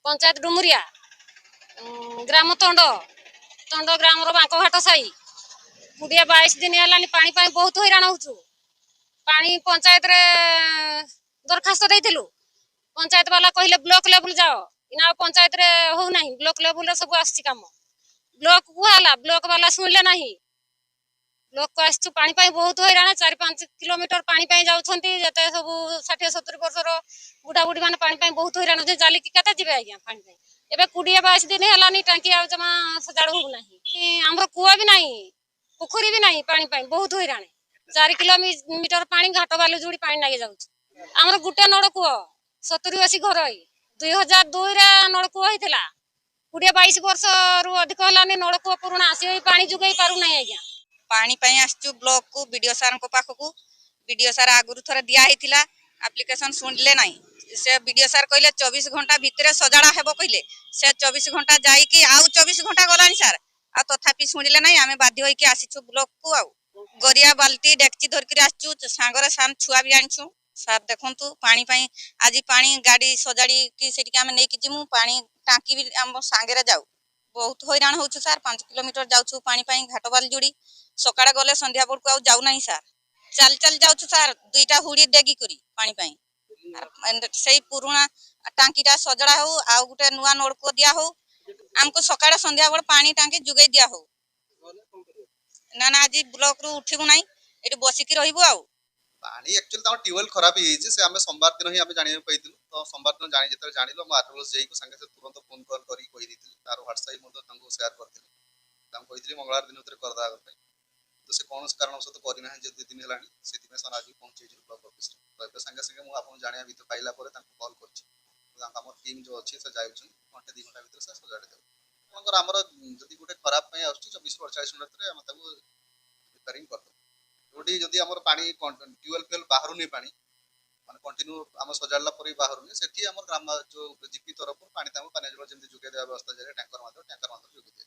पंचायत डुमुरिया ग्राम तंड तंड ग्राम बांकघाट साई 22 दिन है पानी बहुत हैरान हो पानी पंचायत रे दरखास्त देलु पंचायत वाला कहले ब्लॉक लेवल जाओ इना पंचायत रे हो नहीं ब्लॉक लेवल रे सब आसी काम ब्लॉक को आला ब्लॉक वाला सुनले नहीं ब्लॉक को आसु पानी बहुत हैरान 4-5 किलोमीटर पानी जाउछंती जते सब 60-70 वर्षर बुढ़ा बुढ़ी माने पानी बहुत हैरान होते जालिकी केते जिबे आज्ञा पानी एबे 20-22 दिन हेलानी टांकी आ जमा सजाड़ हो नहीं हमर कुआ भी नहीं पोखरी भी नहीं पानी बहुत हैरान 4 किलोमीटर पानी घाट बालू जोड़ी पानी लगे जाउछ हमर गुटे नलकूଅ 70-80 घर 2002 रे नलकूଅ होइतिला 20-22 वर्ष रु अधिक हेलानी नलकूଅ पुराना से पानी जुगै पारु नहीं आज्ञा पानी पाई आसचु ब्लॉक को बीडीओ सार को पाखकू बीडीओ सार आगुरु थरे दिया हेतिला एप्लिकेशन सुनले नहीं से बीडीओ सार कहले 24 घंटा भितर सजाड़ा हेबो कहले से 24 घंटा जाई कि आउ 24 घंटा गलानी सार आ तथापि सुनिले नहीं आमे बाध्य होई कि आसीछु ब्लॉक को आउ गरिया बाल्टी डेक्ची धरकरी आसचु सांगरे सान छुआ भी आनिछु सार देखंतु पानी पाई आज पानी गाड़ी सजाड़ी कि सेटिक आमे नै कि जिमु पानी टांकी भी हम सांगरे जाऊ बहुत हैरान होछु सार 5 किलोमीटर जाउछु पानी पाई घाटबाल जुड़ी सकाळ गले संध्या बेलू आउ जाऊ नहीं सार चल चल जाउछु सार दुईटा हुड़ी डेगी करी पानी पाई से पुराना टांकीटा सजड़ा हो आ गुटे नुआ नलकूଅ दिया हो हमको सकाळ संध्या बेल पानी टांकी जुगै दिया हो ना ना आज ब्लॉक रु उठिबु नहीं एटी बसिकी रहिबु आउ पानी एक्चुअली तार ट्यूबवेल खराब ही से आमे सोमवार दिन ही आमे जानियो पाइतिलु तो सोमवार दिन जानि जेतर जानिलो म आरओएस जेई को संगे से तुरंत फोन कॉल करी कहि दितिलि तार व्हाट्सएप मतो तंगो शेयर करतिलि तम कहितली मंगलवार दिन उतर कर दाग पई तो से कौन से कारण से तो करि ना जे 2 दिन हेलानी सेति में सन आज पहुंचे जे ब्लॉक ऑफिस तो संगे संगे मु आपन जानिया भी तो पाइला पर तंको कॉल करछि तो हमर टीम जो अछि से जायछु घंटे 2 घंटा भीतर से सजाड़े देबो हमर हमर जदी गुटे खराब पई आछि 24-48 मिनिट रे हम ताको रिपेयरिंग कर रोडी जदी हमर पानी ट्यूबवेल फेल बाहरु नै पानी माने कंटिन्यू हम सजाड़ला पर बाहरु नै सेठी हमर ग्राम जो जीपी तरफ पानी ताको पानी जल जेमति जुगे देबा व्यवस्था जे टैंकर मात्र जुगे दे